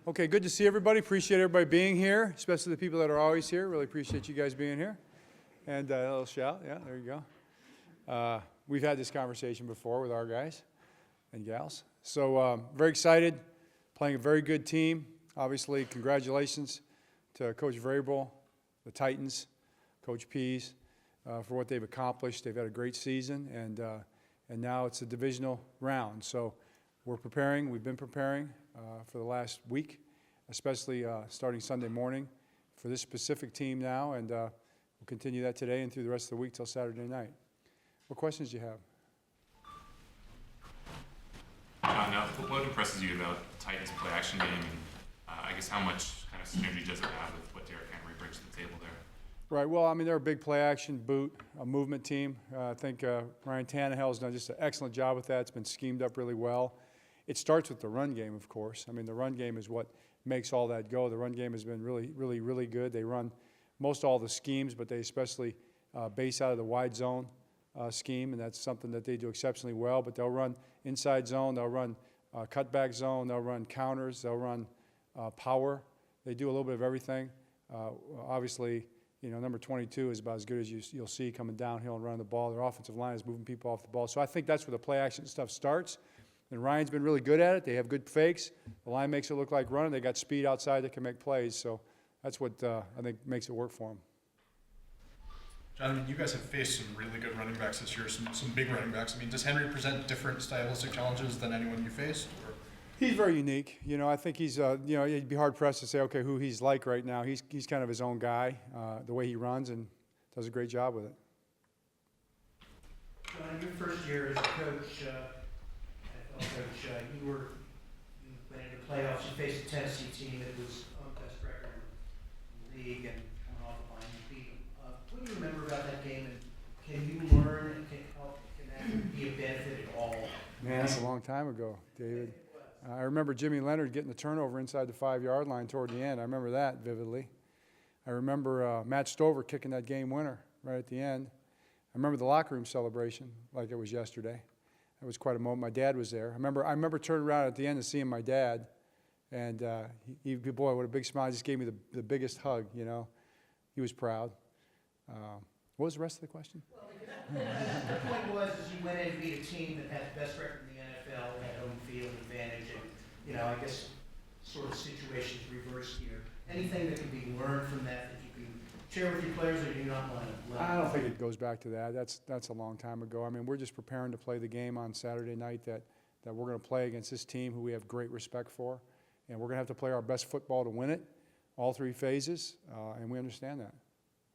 Okay, good to see everybody. Appreciate everybody being here, especially the people that are always here. Really appreciate you guys being here. And a little shout, yeah, there you go. We've had this conversation before with our guys and gals. So very excited, playing a very good team. Obviously, congratulations to Coach Vrabel, the Titans, Coach Pease, for what they've accomplished. They've had a great season, and now it's a divisional round. So we're preparing. We've been preparing for the last week, especially starting Sunday morning for this specific team now, and we'll continue that today and through the rest of the week till Saturday night. What questions do you have? Now, what impresses you about the Titans' play-action game, and I guess how much kind of synergy does it have with what Derrick Henry brings to the table there? Right. Well, I mean, they're a big play-action boot, a movement team. I think Ryan Tannehill has done just an excellent job with that. It's been schemed up really well. It starts with the run game, of course. I mean, the run game is what makes all that go. The run game has been really good. They run most all the schemes, but they especially base out of the wide zone scheme, and that's something that they do exceptionally well. But they'll run inside zone, they'll run cutback zone, they'll run counters, they'll run power. They do a little bit of everything. Obviously, you know, number 22 is about as good as you'll see coming downhill and running the ball. Their offensive line is moving people off the ball. So I think that's where the play-action stuff starts. And Ryan's been really good at it. They have good fakes. The line makes it look like running. They got speed outside that can make plays. So that's what I think makes it work for them. John, I mean, you guys have faced some really good running backs this year, some big running backs. I mean, does Henry present different stylistic challenges than anyone you faced? Or? He's very unique. You know, I think he's, you know, you'd be hard-pressed to say, okay, who he's like right now. He's kind of his own guy, the way he runs, and does a great job with it. John, your first year as a coach, you went into playoffs. You faced a Tennessee team that was on the best record in the league and went off the line and beat them. What do you remember about that game, and can you learn and can that be a benefit at all? Man, that's a long time ago, David. I remember Jimmy Leonard getting the turnover inside the 5-yard line toward the end. I remember that vividly. I remember Matt Stover kicking that game winner right at the end. I remember the locker room celebration like it was yesterday. It was quite a moment. My dad was there. I remember turning around at the end and seeing my dad, and boy, what a big smile. He just gave me the biggest hug, you know. He was proud. What was the rest of the question? Well, the point was is you went in to beat a team that had the best record in the NFL, had home field advantage, and, you know, I guess sort of situations reversed here. Anything that can be learned from that you can share with your players, or do you not want to learn? I don't think it goes back to that. That's a long time ago. I mean, we're just preparing to play the game on Saturday night that we're going to play against this team who we have great respect for, and we're going to have to play our best football to win it, all three phases, and we understand that.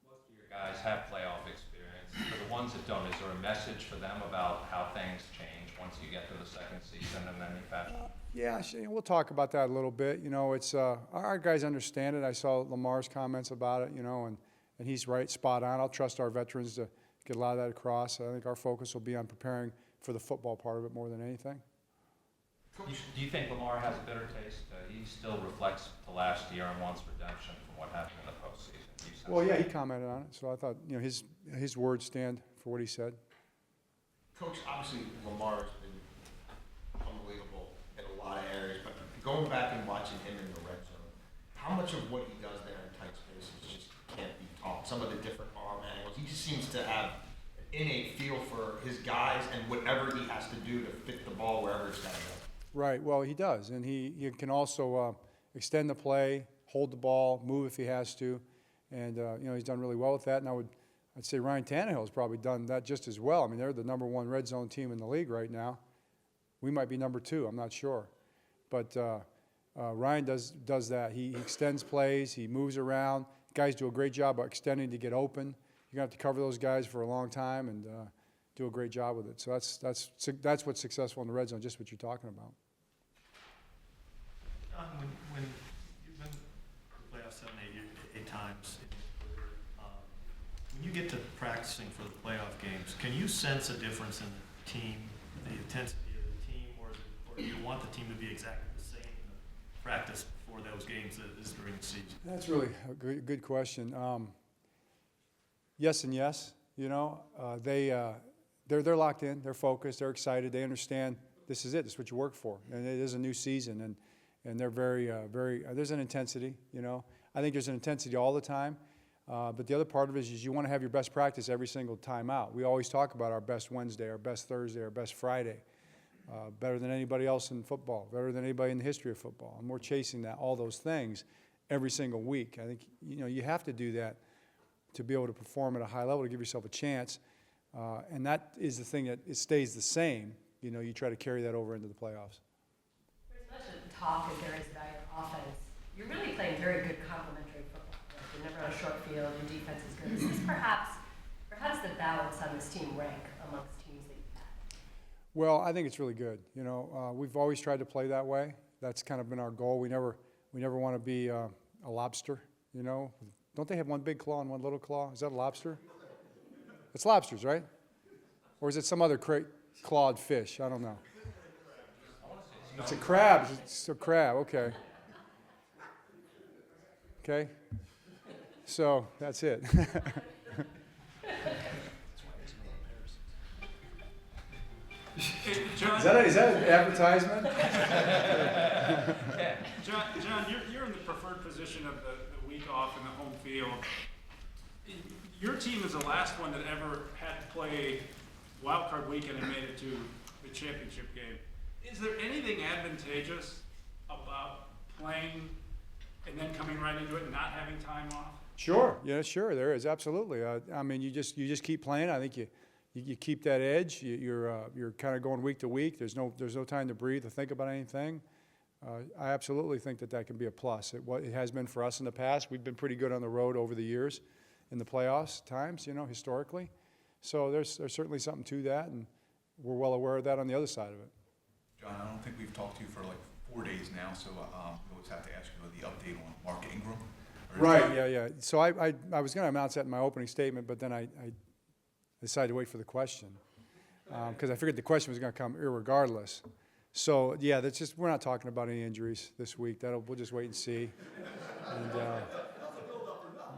Most of your guys have playoff experience. For the ones that don't, is there a message for them about how things change once you get to the second season in any fashion? Yeah, we'll talk about that a little bit. You know, it's our guys understand it. I saw Lamar's comments about it, you know, and he's right, spot on. I'll trust our veterans to get a lot of that across. I think our focus will be on preparing for the football part of it more than anything. Do you think Lamar has a bitter taste? He still reflects the last year and wants redemption from what happened in the postseason. Well, yeah, he commented on it, so I thought, you know, his words stand for what he said. Coach, obviously Lamar has been unbelievable in a lot of areas, but going back and watching him in the red zone, how much of what he does there in tight spaces just can't be taught? Some of the different arm angles. He just seems to have an innate feel for his guys and whatever he has to do to fit the ball wherever it's got to go. Right. Well, he does, and he can also extend the play, hold the ball, move if he has to, and you know, he's done really well with that. And I'd say Ryan Tannehill has probably done that just as well. I mean, they're the #1 red zone team in the league right now. We might be #2. I'm not sure, but Ryan does that. He extends plays. He moves around. Guys do a great job of extending to get open. You're going to have to cover those guys for a long time and do a great job with it. So that's what's successful in the red zone, just what you're talking about. When you've been to the playoffs 7, 8 times, when you get to practicing for the playoff games, can you sense a difference in the team, the intensity of the team, or do you want the team to be exactly the same in the practice before those games as during the season? That's really a good question. Yes and yes. You know, they're locked in, they're focused, they're excited, they understand this is it, this is what you work for, and it is a new season, and they're very, there's an intensity, you know. I think there's an intensity all the time, but the other part of it is you want to have your best practice every single time out. We always talk about our best Wednesday, our best Thursday, our best Friday, better than anybody else in football, better than anybody in the history of football, and we're chasing all those things every single week. I think, you know, you have to do that to be able to perform at a high level, to give yourself a chance, and that is the thing that it stays the same. You know, you try to carry that over into the playoffs. There's much talk as there is about your offense. You're really playing very good complementary football. Like you're never on a short field, your defense is good. Is this perhaps, or how does the balance on this team rank amongst teams that you've had? Well, I think it's really good. You know, we've always tried to play that way. That's kind of been our goal. We never want to be a lobster, you know. Don't they have one big claw and one little claw? Is that a lobster? It's lobsters, right? Or is it some other clawed fish? I don't know. It's a crab. It's a crab. Okay. Okay. So that's it. Hey, John, Is that an advertisement? John, you're in the preferred position of the week off in the home field. Your team is the last one that ever had to play wild card weekend and made it to the championship game. Is there anything advantageous about playing and then coming right into it and not having time off? Sure. Yeah, sure. There is, absolutely. I mean, you just keep playing. I think you keep that edge. You're kind of going week to week. There's no time to breathe or think about anything. I absolutely think that can be a plus. It has been for us in the past. We've been pretty good on the road over the years in the playoffs times, you know, historically. So there's certainly something to that, and we're well aware of that on the other side of it. John, I don't think we've talked to you for like 4 days now, so we always have to ask you the update on Mark Ingram. Right. Yeah. So I was going to announce that in my opening statement, but then I decided to wait for the question because I figured the question was going to come irregardless. So yeah, we're not talking about any injuries this week. We'll just wait and see. And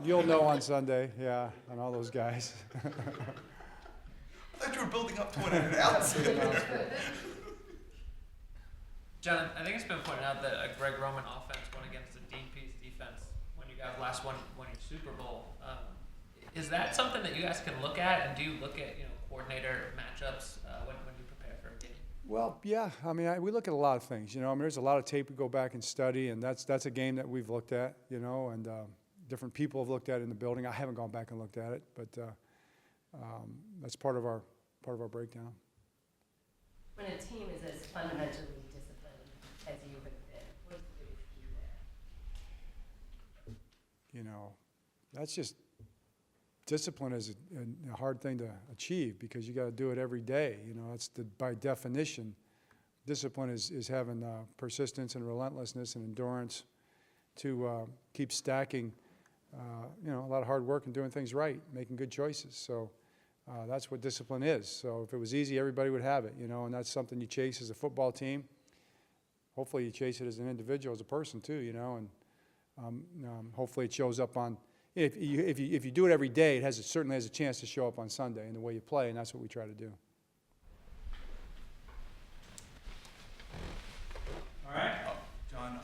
you'll know on Sunday, yeah, on all those guys. I thought you were building up to an announcement. John, I think it's been pointed out that a Greg Roman offense went against a Dean Pease defense when you guys last won your Super Bowl. Is that something that you guys can look at, and do you look at coordinator matchups when you prepare for a game? Well, yeah. I mean, we look at a lot of things. You know, I mean, there's a lot of tape we go back and study, and that's a game that we've looked at. You know, and different people have looked at it in the building. I haven't gone back and looked at it, but that's part of our breakdown. When a team is as fundamentally disciplined as you have been, what's the biggest key there? You know, that's just discipline is a hard thing to achieve because you got to do it every day. You know, that's by definition, discipline is having persistence and relentlessness and endurance to keep stacking. You know, a lot of hard work and doing things right, making good choices. So that's what discipline is. So if it was easy, everybody would have it. You know, and that's something you chase as a football team. Hopefully, you chase it as an individual, as a person too. You know, and hopefully it shows up on. If you do it every day, it certainly has a chance to show up on Sunday in the way you play, and that's what we try to do. All right. John,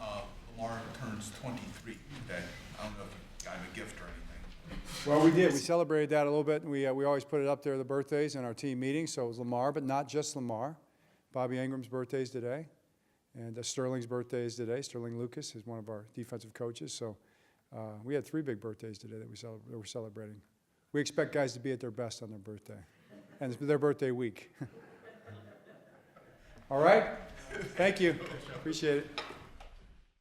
Lamar turns 23 today. I don't know if you got him a gift or anything. Well, we did. We celebrated that a little bit. We always put it up there, the birthdays in our team meetings. So it was Lamar, but not just Lamar. Bobby Ingram's birthday is today, and Sterling's birthday is today. Sterling Lucas is one of our defensive coaches. So we had 3 big birthdays today that we're celebrating. We expect guys to be at their best on their birthday, and it's their birthday week. All right? Thank you. Appreciate it.